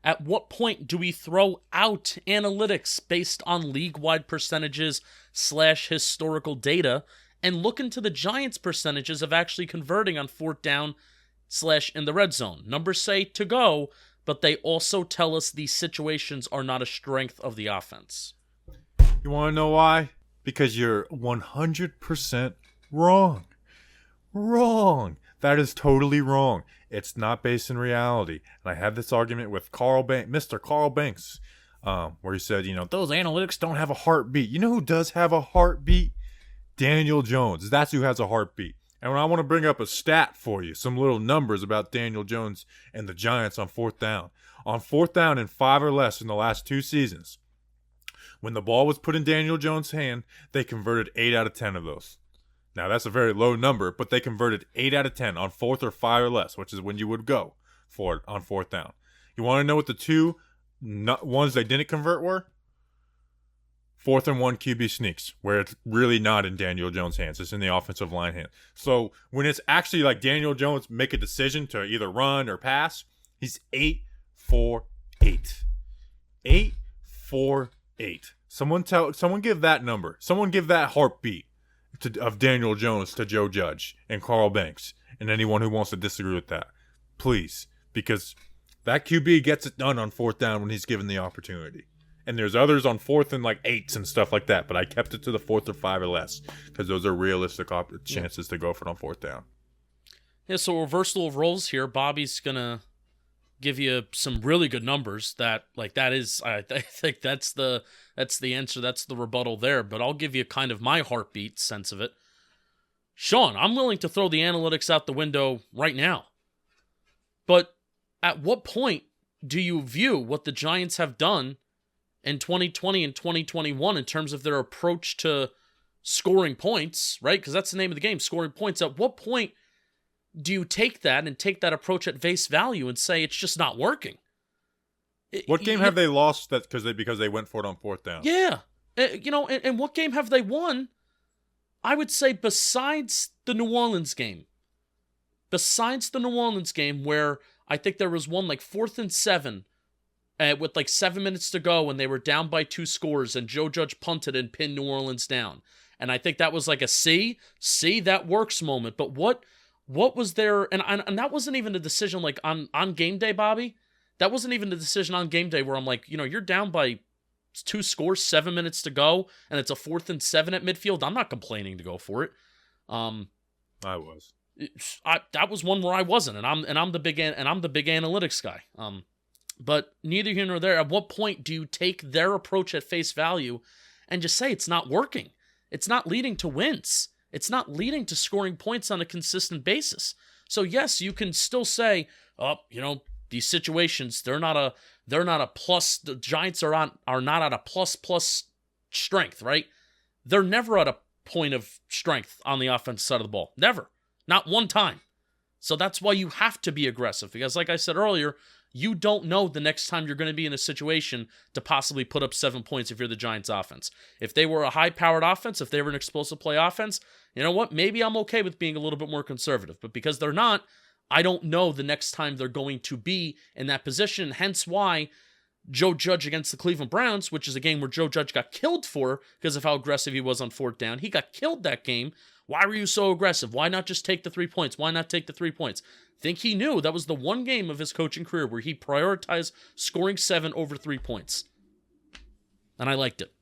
At what point do we throw out analytics based on league-wide percentages / historical data and look into the Giants' percentages of actually converting on fourth down / in the red zone? Numbers say to go, but they also tell us these situations are not a strength of the offense. You want to know why? Because you're 100% wrong. Wrong. That is totally wrong. It's not based in reality. And I had this argument with Mr. Carl Banks, where he said, those analytics don't have a heartbeat. You know who does have a heartbeat? Daniel Jones. That's who has a heartbeat. And when I want to bring up a stat for you, some little numbers about Daniel Jones and the Giants on fourth down. On fourth down in 5 or less in the last 2 seasons, when the ball was put in Daniel Jones' hand, they converted 8 out of 10 of those. Now, that's a very low number, but they converted 8 out of 10 on fourth or 5 or less, which is when you would go for it on fourth down. You want to know what the two ones they didn't convert were? 4th and 1 QB sneaks, where it's really not in Daniel Jones' hands. It's in the offensive line hand. So when it's actually like Daniel Jones make a decision to either run or pass, he's 8 for 8. 8 for 8. Someone give that number. Someone give that heartbeat of Daniel Jones to Joe Judge and Carl Banks and anyone who wants to disagree with that. Please. Because that QB gets it done on fourth down when he's given the opportunity. And there's others on 4th and 8s and stuff like that. But I kept it to the 4th or 5 or less because those are realistic chances to go for it on fourth down. Yeah, so reversal of roles here. Bobby's going to give you some really good numbers that is, I think that's the answer. That's the rebuttal there. But I'll give you kind of my heartbeat sense of it. Sean, I'm willing to throw the analytics out the window right now. But at what point do you view what the Giants have done in 2020 and 2021 in terms of their approach to scoring points, right? Because that's the name of the game, scoring points. At what point do you take that and take that approach at face value and say it's just not working? What game have they lost that because they went for it on fourth down? Yeah. And what game have they won? I would say besides the New Orleans game. Besides the New Orleans game where I think there was one 4th and 7 with 7 minutes to go and they were down by 2 scores and Joe Judge punted and pinned New Orleans down. And I think that was a see that works moment. But what was there, and that wasn't even a decision on game day, Bobby. That wasn't even a decision on game day where I'm you're down by 2 scores, 7 minutes to go, and it's a 4th and 7 at midfield. I'm not complaining to go for it. I was. That was one where I wasn't, and I'm the big analytics guy. But neither here nor there. At what point do you take their approach at face value and just say it's not working? It's not leading to wins. It's not leading to scoring points on a consistent basis. So yes, you can still say, these situations, they're not a plus. The Giants are not at a plus strength, right? They're never at a point of strength on the offensive side of the ball. Never. Not one time. So that's why you have to be aggressive. Because like I said earlier, you don't know the next time you're going to be in a situation to possibly put up 7 points if you're the Giants offense. If they were a high-powered offense, if they were an explosive play offense, you know what? Maybe I'm okay with being a little bit more conservative. But because they're not, I don't know the next time they're going to be in that position. Hence why Joe Judge against the Cleveland Browns, which is a game where Joe Judge got killed for because of how aggressive he was on fourth down. He got killed that game. Why were you so aggressive? Why not just take the 3 points? Why not take the 3 points? Think he knew that was the one game of his coaching career where he prioritized scoring 7 over 3 points. And I liked it.